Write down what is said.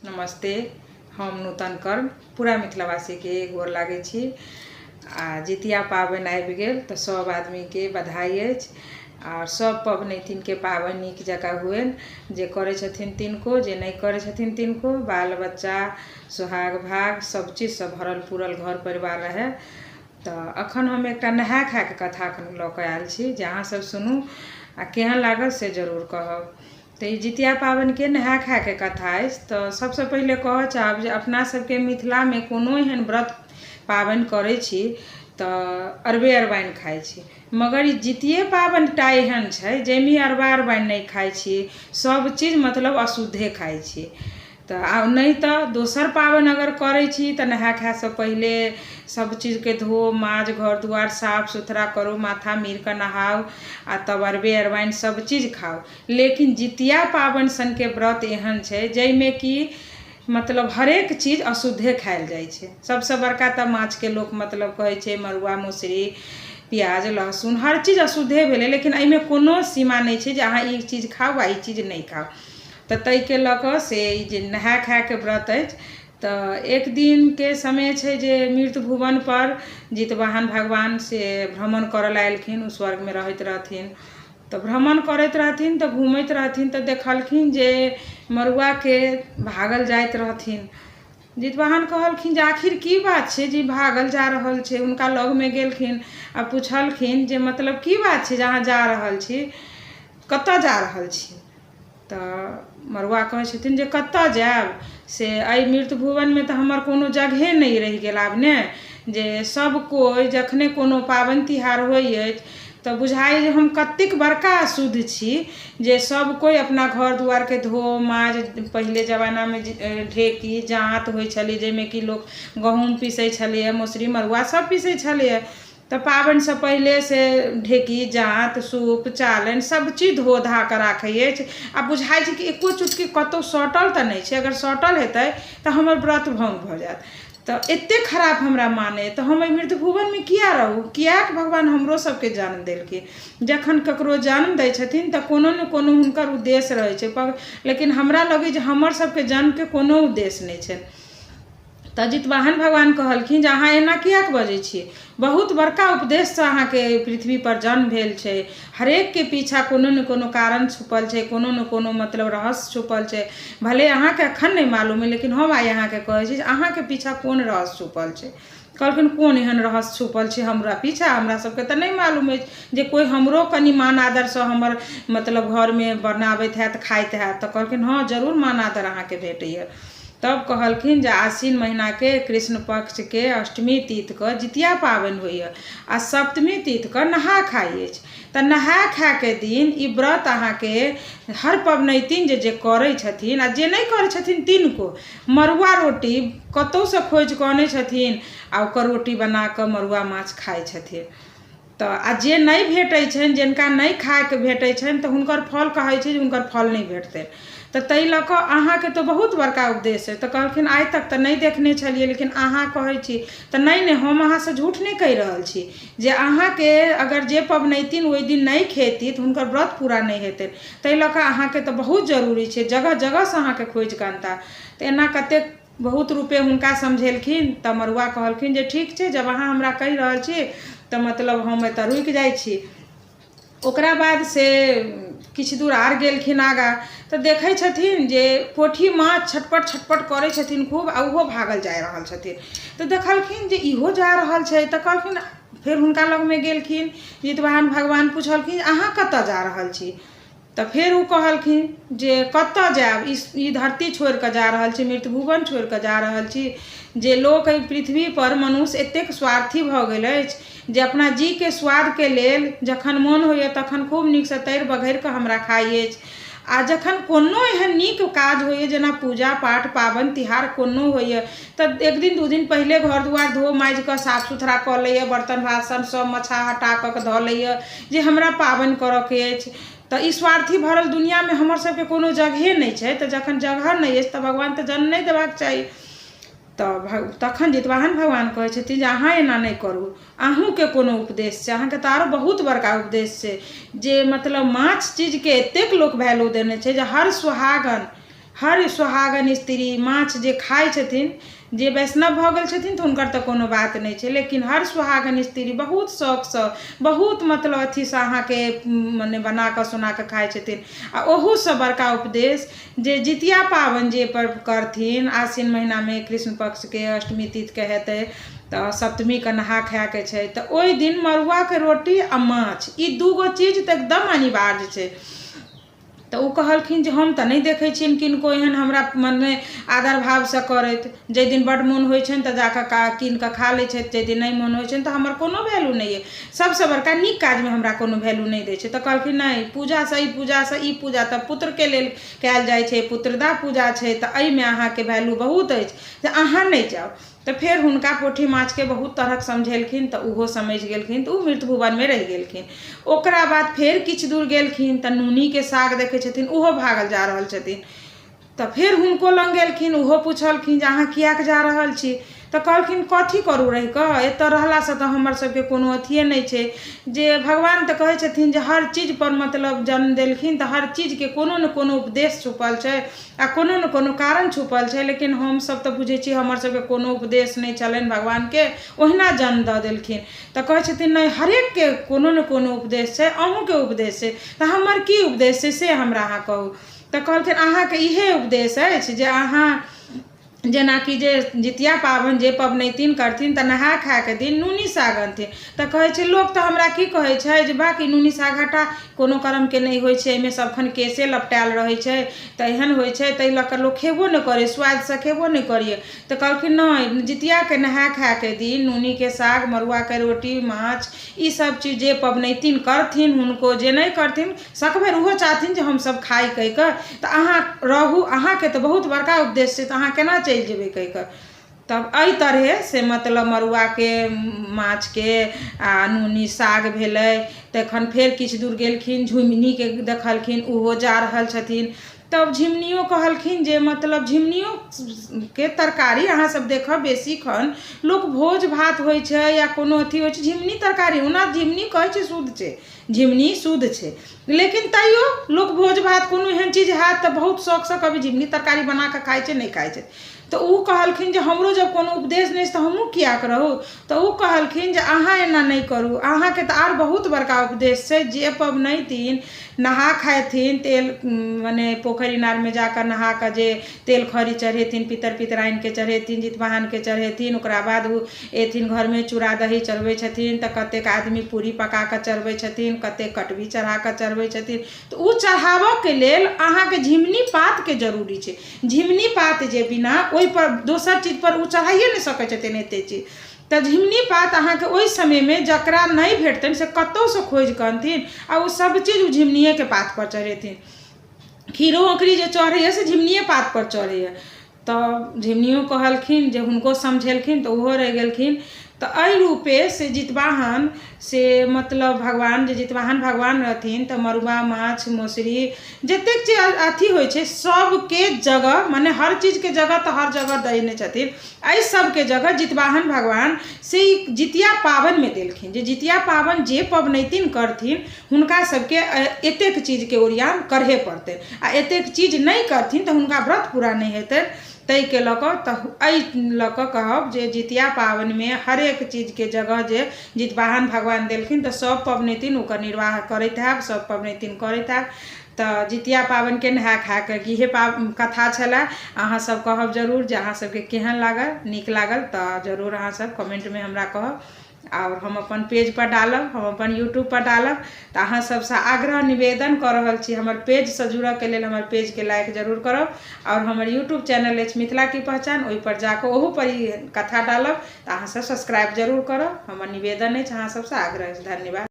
नमस्ते। हम नूतन कर्म पूरा मिथिलावासी के गोर लागै छी। जितिया पाबनि आबि गेल तऽ सब आदमी के बधाई अछि और सब पबनैतिन के पाबनि नीक जकाँ हुएन, जे करै छथिन तिनको, जे नहीं करै छथिन तिनको। बाल बच्चा सुहाग भाग सब चीज से भरल पूरल घर परिवार रहे। तऽ अखन हम एकटा नहा खा के कथा लऽ कऽ आयल छी, जे अहाँ सब सुनू आ केहन लागल से जरूर कहब। तो ई जितिया पाबनि के नहा खा के कथा अछि। तो सबसे पहले कह चाहब जे अपना सबके मिथिला में कोनो एहन व्रत पाबनि करै छी तऽ अरबे अरबाइन खाइ छी, मगर ई जितिये पाबनि टा एहन छै जाहिमे अरबा अरबाइन नहीं खाइ छी, सब चीज मतलब अशुद्धे खाइ छी। तऽ नहीं तऽ दोसर पाबनि अगर करै छी तऽ नहा खा से पहले सब चीज के धो माज घर दुआर साफ सुथरा करू, माथा मीर के नहाओ आ तब अरबे अरबाइन सब चीज खाओ। लेकिन जितिया पाबनि सन के व्रत एहन छै जाहिमे कि मतलब हरेक चीज अशुद्धे खायल जाइ छै। सबसे बड़का तऽ माछ के लोक मतलब कहै छै मरुआ मौसरी प्याज लहसुन हर चीज अशुद्धे भेलै, लेकिन एहिमे कोनो सीमा नहीं छै जे अहाँ ई चीज खाओ आ ई चीज नहीं खाओ। तऽ ताहि के लऽ कऽ से ई जे नहा खा के व्रत अछि। तऽ एक दिन के समय छै जे मृत्यु भुवन पर जितवाहन भगवान से भ्रमण करऽ ला एलखिन, ओ स्वर्ग में रहैत रहथिन। तऽ भ्रमण करैत रहथिन तऽ घूमैत रहथिन तऽ देखलखिन जे मरुआ के भागल जाइत रहथिन। जितवाहन कहलखिन जे आखिर की बात छै जे भागल जा रहल छै। उनका लग में गेलखिन आ पूछलखिन जे मतलब की बात छै जे अहाँ जा रहल छी, कतऽ जा रहल छी। तऽ मरुआ कहै छथिन जे कतऽ जायब, से एहि मृत्यु भुवन में तऽ हमर कोनो जगहे नहीं रहि गेल आब ने, जे सब कोई जखने कोनो पाबनि तिहार होइ अछि तऽ बुझाइ जे हम कतेक बड़का अशुद्ध छी जे सब कोई अपना घर दुआर के धो माज। पहिले जमाना में ढेकी जाँत होइ छलै जाहिमे कि लोक गहूँम पीसै छलैए, मौसरी मरुआ सब पीसै छलैए। तऽ पाबनि से पहिले से ढेकी जाँत सूप चालनि सब चीज धो धा के राखै अछि आ बुझाइ छै कि एको चुटकी कतौ सटल तऽ नहीं छै, अगर सटल हेतै तऽ हमर व्रत भंग भऽ जायत। तऽ एतेक खराब हमरा माने तऽ हम एहि मृत्यु भुवन में किया रहू, कियाक भगवान हमरो सबके जन्म देलखिन। जखन ककरो जन्म दै छथिन तऽ कोनो ने कोनो हुनकर उद्देश्य रहै छै, लेकिन हमरा लगै जे हमर सबके जन्म के कोनो उद्देश्य नहीं छै। तऽ जितवाहन भगवान कहलखिन जे अहाँ एना कियाक बजै छी, बहुत बड़का उपदेश से अहाँ के पृथ्वी पर जन्म भेल छै। हरेक के पीछा कोनो ने कोनो कारण छुपल छै, कोनो ने कोनो मतलब रहस्य छुपल छै। भले अहाँ के अखन नहीं मालूम है, लेकिन हम आइ अहाँ के कहै छी अहाँ के पीछा कोन रहस्य छुपल छै। कहलखिन कोन एहन रहस्य छुपल छै हमरा पीछा, हमरा सबके तऽ नहीं मालूम अछि। जे कोई हमरो कनि मान आदर से हमर मतलब घर में बनाबैत हैत खाइत हैत। तऽ कहलखिन हाँ जरूर मान आदर अहाँ के भेटैए। तब कहलखिन जे आश्विन महीना के कृष्ण पक्ष के अष्टमी तिथि के जितिया पाबनि होइए आ सप्तमी तिथि के नहा खाइ अछि। तऽ नहा खा के दिन ई व्रत अहाँ के हर पबनैतिन जे करै छथिन आ जे नहीं करै छथिन तिनको मरुआ रोटी कतौ से खोजि कऽ अनै छथिन आ ओकर रोटी बना कऽ मरुआ माछ खाइ छथिन। तऽ आ जे नहीं भेटै छनि, जिनका नहीं खाए के भेटै छनि तऽ हुनकर फल कहै छै जे हुनकर फल नहीं भेटतै। तऽ ताहि लऽ कऽ अहाँके तऽ बहुत बड़का उद्देश्य है। तऽ कहलखिन आइ तक तऽ नहीं देखने छलिए, लेकिन अहाँ कहै छी तऽ नहीं हम अहाँ से झूठ नहीं कहि रहल छी। जे अहाँ के अगर जे पबनैतिन ओहि दिन नहीं खेती तऽ हुनकर व्रत पूरा नहीं हेतै। ताहि लऽ कऽ अहाँ के तऽ बहुत जरूरी छै, जगह जगह से अहाँ के खोजि कऽ अनता। तऽ एना कतेक बहुत रूपे हुनका समझेलखिन। तऽ मरुआ कहलखिन जे ठीक छै, जब अहाँ हमरा कहि रहल छी तऽ मतलब हम एतऽ रुकि जाइ छी। ओकरा बाद से किछु दूर आर गेलखिन आगाँ तऽ देखै छथिन जे पोठी माछ छटपट छटपट करै छथिन खूब आ ओहो भागल जा रहल छथिन। तऽ देखलखिन जे इहो जा रहल छै तऽ कहलखिन, फेर हुनका लग में गेलखिन जितवाहन भगवान पूछलखिन अहाँ कतऽ जा रहल छी। तऽ फेर ओ कहलखिन जे कतऽ जायब, ई धरती छोड़ि कऽ जा रहल छी, मृत्यु भुवन छोड़ि कऽ जा रहल छी। जे लोक एहि पृथ्वी पर मनुष्य एतेक स्वार्थी भऽ गेल अछि जे अपना जी के स्वाद के लेल जखन मोन होइए तखन खूब नीक से तैर बघैर कऽ हमरा खाइ अछि। आ जखन कोनो एहन नीक काज होइए जेना पूजा पाठ पाबनि तिहार कोनो होइए तऽ एक दिन दू दिन पहिले घर दुआर धो माजि कऽ साफ सुथरा कऽ लैए, बर्तन बासन सब मछा हटा कऽ धऽ लैए जे हमरा पाबनि करऽ के अछि। तऽ ई स्वार्थी भरल दुनिया में हमर सबके कोनो जगहे नहीं छै। तऽ जखन जगह नहीं अछि तऽ भगवान तऽ जन्म नहीं देबाक चाही। तऽ तखन जितवाहन भगवान कहै छथिन जे अहाँ एना नहीं करू, अहूँ के कोनो उपदेश छै, अहाँ के तऽ आरो बहुत बड़का उपदेश छै। जे मतलब माछ चीज के एतेक लोक वैल्यू देने छै जे हर सुहागन हर सुहागन स्त्री माछ जे खाइ छथिन, जे वैष्णव भऽ गेल छथिन तऽ हुनकर तऽ कोनो बात नहीं छै, लेकिन हर सुहागन स्त्री बहुत शौकसँ बहुत मतलब अथीसँ अहाँके मने बना कऽ सुना कऽ खाइ छथिन। आ ओहूसँ बड़का उपदेश जे जितिया पाबनि जे पर्व करथिन आश्विन महीनामे कृष्ण पक्षके अष्टमी तिथिके हेतै तऽ सप्तमीके नहा खायके छै, तऽ ओहि दिन मड़ुआके रोटी आ माछ ई दूगो चीज तऽ एकदम अनिवार्य छै। तऽ ओ कहलखिन जे हम तऽ नहीं देखै छियनि किनको एहन हमरा मने आदर भावसँ करैत, जाहि दिन बड्ड मोन होइ छनि तऽ जाकऽ कीन कऽ खा लै छथि, जाहि दिन नहीं मोन होइ छनि तऽ हमर कोनो वैल्यू नहीं अइ, सबसँ बड़का नीक काजमे हमरा कोनो वैल्यू नहीं दै छै। तऽ कहलखिन नहीं, पूजासँ ई पूजा तऽ पुत्रके लेल कयल जाइ छै, पुत्रदा पूजा छै, तऽ एहिमे अहाँके वैल्यू बहुत अछि जे अहाँ नहीं जाउ। तऽ फेर हुनका पोठी माछके बहुत तरहक समझेलखिन तऽ ओहो समझि गेलखिन, तऽ ओ मृत भुवनमे रहि गेलखिन। ओकरा बाद फेर किछु दूर गेलखिन तऽ नूनीके साग देखै छथिन, ओहो भागल जा रहल छथिन। तऽ फेर हुनको लग गेलखिन, ओहो पूछलखिन जे अहाँ किएक जा रहल छी। तऽ कहलखिन कथी करू रहि कऽ, एतऽ रहलासँ तऽ हमर सबके कोनो अथिये नहीं छै, जे भगवान तऽ कहै छथिन जे हर चीज पर मतलब जन्म देलखिन तऽ हर चीजके कोनो ने कोनो उपदेश छुपल छै आ कोनो ने कोनो कारण छुपल छै, लेकिन हमसब तऽ बुझै छी हमर सबके कोनो उपदेश नहीं छलनि भगवानके, ओहिना जन्म दऽ देलखिन। तऽ कहै छथिन नहीं, हरेकके कोनो ने कोनो उपदेश छै, अहूँके उपदेश छै, तऽ हमर की उपदेश छै से हमरा अहाँ कहू। तऽ कहलखिन अहाँके इहे उपदेश अछि जे अहाँ जेनाकि जे जितिया पाबनि जे पबनैतिन करथिन तऽ नहा खाके दिन नूनी साग अनथिन। तऽ कहै छै लोक तऽ हमरा की कहै छै जे बाकी नूनी साग हटा, कोनो कर्मके नहीं होइ छै, एहिमे सबखन केशे लपटायल रहै छै, तऽ एहन होइ छै, ताहि लऽ कऽ लोक खेबो नहीं करै, स्वादसँ खेबो नहीं करिए। तऽ कहलखिन नहीं, जितियाके नहा खाके दिन नूनीके साग, मड़ुआके रोटी, माछ ई सब चीज जे पबनैतिन करथिन, हुनको जे नहीं करथिन सकभर ओहो चाहथिन जे हमसब खाइ कहि कऽ, तऽ अहाँ रहू, अहाँके तऽ बहुत बड़का उपदेश छै, तऽ अहाँ केना चलि जेबै कहि कऽ। तब एहि तरहे से मतलब मड़ुआके माछके आ नूनी साग भेलै। तखन फेर किछु दूर गेलखिन, झुमनीके देखलखिन, ओहो जा रहल छथिन। तब झिमनियो कहलखिन जे मतलब झिमनियोके तरकारी अहाँ सब देखब बेसी खन लोक भोज भात होइ छै या कोनो अथी होइ छै, झिमनी तरकारी, ओना झिमनी कहै छै शुद्ध छै, झिमनी शुद्ध छै, लेकिन तैयो लोक भोज भात कोनो एहन चीज हैत तऽ बहुत शौकसँ कभी झिमनी तरकारी बना कऽ खाइ छै, नहीं खाइ छै। तऽ ओ कहलखिन जे हमरो जब कोनो उपदेश नहीं छै तऽ हमहूँ किएक रहू। तऽ ओ कहलखिन जे अहाँ एना नहीं करू, अहाँके तऽ आर बहुत बड़का उपदेश छै, जे पबनैतिन नहा खाथिन, तेल मने पोखरि इनारमे जाकऽ नहा कऽ जे तेल खरी चढ़ेथिन, पितर पितराइनके चढ़ेथिन, जितवाहनके चढ़ेथिन, ओकरा बाद ओ एथिन घरमे चूड़ा दही चढ़बै छथिन, तऽ कतेक आदमी पूरी पका कऽ चढ़बै छथिन, कतेक कटबी चढ़ा कऽ चढ़बै छथिन। तऽ ओ चढ़ाबऽके लेल अहाँके झिमनी पातके जरूरी छै, झिमनी पात जे बिना ओहिपर दोसर चीज पर ओ चढ़ाइए नहीं सकै छथिन एतेक चीज। तऽ झिमनी पात अहाँके ओहि समयमे जकरा नहीं भेटतनि से कतहुसँ खोजि कऽ अनथिन आ ओ सब चीज ओ झिमनिएके पात पर चढ़ेथिन। खीरो औंकरी जे चढ़ैए से झिमनिए पात पर चढ़ैए। तऽ झिमनियो कहलखिन जे हुनको समझेलखिन तऽ ओहो रहि गेलखिन। तऽ एहि रूपे से जितवाहन से मतलब भगवान जे जितवाहन भगवान रहथिन तऽ मड़ुआ माछ मौसरी जतेक चीज अथी होइ छै सबके जगह, मने हर चीजके जगह तऽ हर जगह देने छथिन, एहि सबके जगह जितवाहन भगवान से जितिया पाबनिमे देलखिन, जे जितिया पाबनि जे पबनैतिन करथिन हुनका सबके एतेक चीजके ओरियान करहे पड़तै, आ एतेक चीज नहीं करथिन तऽ हुनका व्रत पूरा नहीं हेतनि। ताहिके लऽ कऽ तऽ एहि लऽ कऽ कहब जे जितिया पाबनिमे हरेक चीजके जगह जे जितवाहन भगवान देलखिन तऽ सब पबनैतिन ओकर निर्वाह करैत हैब, सब पबनैतिन करैत हैब। तऽ जितिया पाबनिके नहा खाके इहे कथा छलै। अहाँ सब कहब जरूर जे अहाँ सबके केहन लागल, नीक लागल तऽ जरूर अहाँ सब कमेंटमे हमरा कहब, और हम अपन पेज पर डालब, हम अपन यूट्यूब पर डालब। तऽ अहाँ सबसँ आग्रह निवेदन कऽ रहल छी हमर पेजसँ जुड़ऽके लेल हमर पेजके लाइक जरूर करब, और हमर यूट्यूब चैनल अछि मिथिला की पहचान, ओहि पर जाकऽ ओहू पर ई कथा डालब तऽ अहाँ सब सब्सक्राइब जरूर करब, हमर निवेदन अछि, अहाँ सबसँ आग्रह अछि। धन्यवाद।